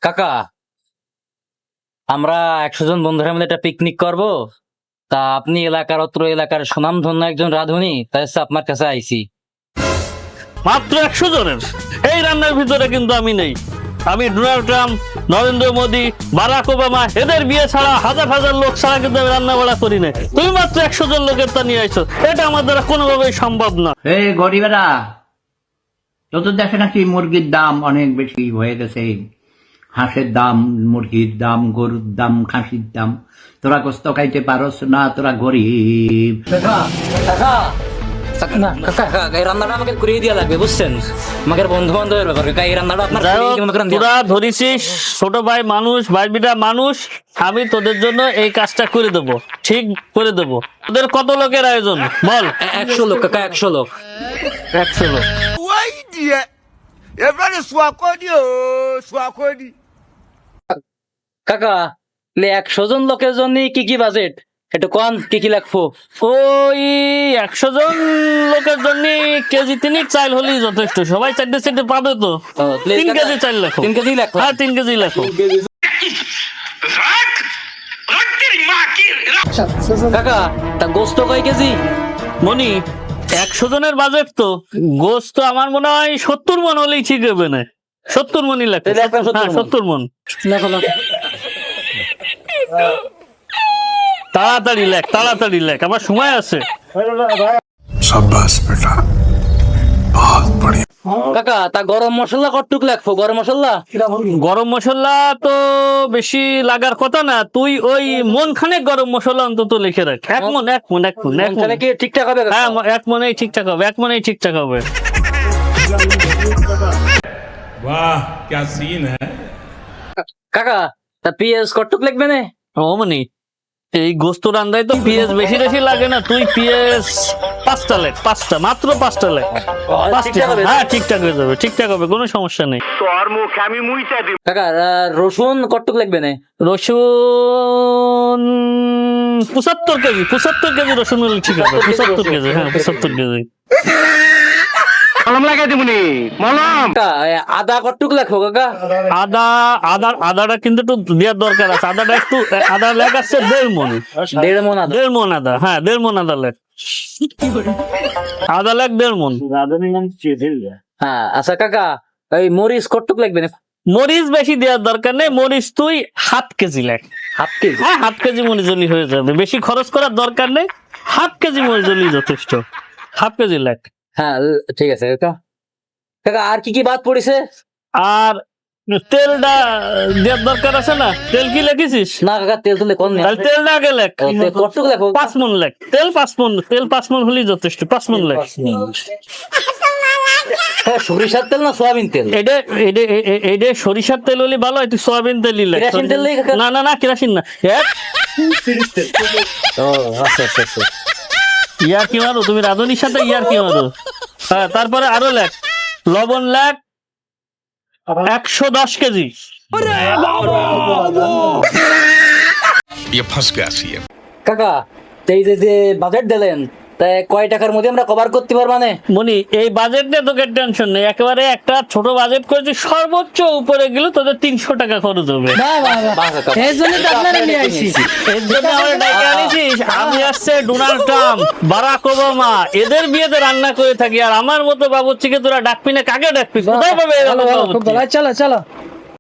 কাকা, আমরা 100 জন বন্ধুরা মিলে একটা পিকনিক করব। তা আপনি অত্র এলাকার সুনামধন্য একজন রাঁধুনি, তাই হচ্ছে আপনার কাছে আইছি। মাত্র 100 জনের এই রান্নার ভিতরে কিন্তু আমি নেই। আমি Donald Trump, Narendra Modi, Barack Obama এদের বিয়ে ছাড়া হাজার হাজার লোক ছাড়া কিন্তু আমি রান্না বাড়া করি না। তুমি মাত্র 100 জন লোকের তা নিয়ে আইছো, এটা আমার দ্বারা কোনোভাবেই সম্ভব না। এই গরিবেরা, তোদের দেখে নাকি মুরগির দাম অনেক বেশি হয়ে গেছে, হাঁসের দাম, মুরগির দাম, গরুর দাম, খাসির দাম। তোরা গোস্ত খাইতে পারস না, তোরা গরিব। কাকা কাকা না কাকা, এই রান্নাটা আমাকে করিয়ে দেওয়া লাগবে, বুঝছেন? আমাদের বন্ধু বান্ধবের ব্যাপার। কাকা, এই রান্নাটা আপনার যাই হোক, করিয়ে মনে করেন দেয়া- তোরা ধরিছিস ছোট ভাই মানুষ, ভাই বিটা মানুষ, আমি তোদের জন্য এই কাজটা করে দেবো, ঠিক করে দেবো। তোদের কত লোকের আয়োজন বল? 100 লোক কাকা, 100 লোক। 100 লোক। কাকা, 100 জন লোকের জন্য কি কি বাজেট একটু কন, কি কি লাগবো? ওই 100 জন লোকের জন্য কেজি 3 চাল হলেই যথেষ্ট। সবাই চারটে চারটে পাবে তো। ও, please 3 কাকা, কেজি চাল লেখো। 3 কেজি লাগবে। হ্যাঁ 3 কেজি লেখো। কাকা, তা গোস্ত কয় কেজি? মনি, 100 জনের বাজেট তো, গোস্ত আমার মনে হয় 70 মন হলেই ঠিক হবে না। 70 মনই লেখো। তাহলে একটা 70 হ্যাঁ মণ। 70 মন। লেখো না। তাড়াতাড়ি লেখ, তাড়াতাড়ি লেখ, আমার সময় আছে। शाबाश बेटा, बहुत बढ़िया। কাকা, তা গরম মশলা কতটুক লাগবো? গরম মশলা গরম মশলা তো বেশি লাগার কথা না, তুই ওই মন খানেক গরম মশলা অন্তত লিখে রাখ। এক মন, এক মন, এক মন, এক মন। তাহলে কি ঠিকঠাক হবে কাকা? হ্যাঁ 1 মনেই ঠিকঠাক হবে, 1 মনেই ঠিকঠাক হবে। वाह क्या सीन है। কাকা, তা পেঁয়াজ কতটুক লাগবে না? ও মনি, এই গোস্ত রান্দায় তো পেঁয়াজ বেশি বেশি লাগে না। তুই পেঁয়াজ 5টা লেখ, 5টা, মাত্র 5টা লেখ। ঠিকঠাক হবে? হ্যাঁ ঠিকঠাক হয়ে যাবে, ঠিকঠাক হবে, কোনো সমস্যা নেই। কাকা, রসুন কতটুক লাগবে না? রসুন 75 কেজি, 75 কেজি রসুন হলে ঠিক হবে। 75 কেজি, হ্যাঁ 75 কেজি। কাকা, আদা কতটুক লাগবো কাকা? আদাটা কিন্তু একটু দেওয়ার দরকার আছে। আদা লেখ আছে 1.5 মন। 1.5 মণ আদা। 1.5 মন আদা, হ্যাঁ 1.5 মন আদা লেখ। আদা লেখ 1.5 মন। হ্যাঁ, আচ্ছা কাকা, এই মরিচ কতটুক লাগবে না? মরিচ বেশি দেওয়ার দরকার নেই, মরিচ তুই 1/2 কেজি লেখ। 1/2 কেজি? হ্যাঁ 1/2 কেজি মরিচ হলেই হয়ে যাবে, বেশি খরচ করার দরকার নেই। 1/2 কেজি মরিচ হলেই যথেষ্ট। 1/2 কেজি লেখ। হ্যাঁ ঠিক আছে কাকা। কাকা, আর কি কি বাদ পড়েছে? আর তেলটা দেওয়ার দরকার আছে না? তেল কি লেখেছিস? না কাকা, তেল তুলে কোন নেই। তাহলে তেলটা আগে লেখ। কতটুক লাগবো? 5 মন লেখ। তেল 5 মন, তেল 5 মন হলেই যথেষ্ট। 5 মন লেখ। হ্যাঁ, সরিষার তেল না সয়াবিন তেল? এটা সরিষার তেল হলে ভালো হয়, তুই সয়াবিন তেলই লেখ। কেরোসিন তেল নেই কাকা? না কেরোসিন না। ও আচ্ছা আচ্ছা আচ্ছা। ইয়ার কি মারো তুমি? রাঁধুনির সাথে ইয়ার কি মারো? হ্যাঁ তারপরে আরো লেখ। লবণ লেখ 110 কেজি। ये फंस गया सी है। কাকা, তো এই যে বাজেট দিলেন, তাই কয় টাকার মধ্যে আমরা কভার করতে পারবো না? মনি, এই বাজেট নিয়ে তোকে টেনশন নেই। একেবারে একটা ছোট বাজেট করেছি, সর্বোচ্চ উপরে গেলে তোদের 300 টাকা খরচ হবে। এই জন্য তো আপনারা নিয়ে আইছি। এর জন্য আমরা ডেকে আনিছিস? আমি আসছে ডোনাল্ড ট্রাম্প, বারাক ওবামা এদের বিয়েতে রান্না করে থাকি, আর আমার মতো বাবুর্চিকে তোরা ডাকবি না? কাকে ডাকবি? কোথায় পাবে? চলো চলো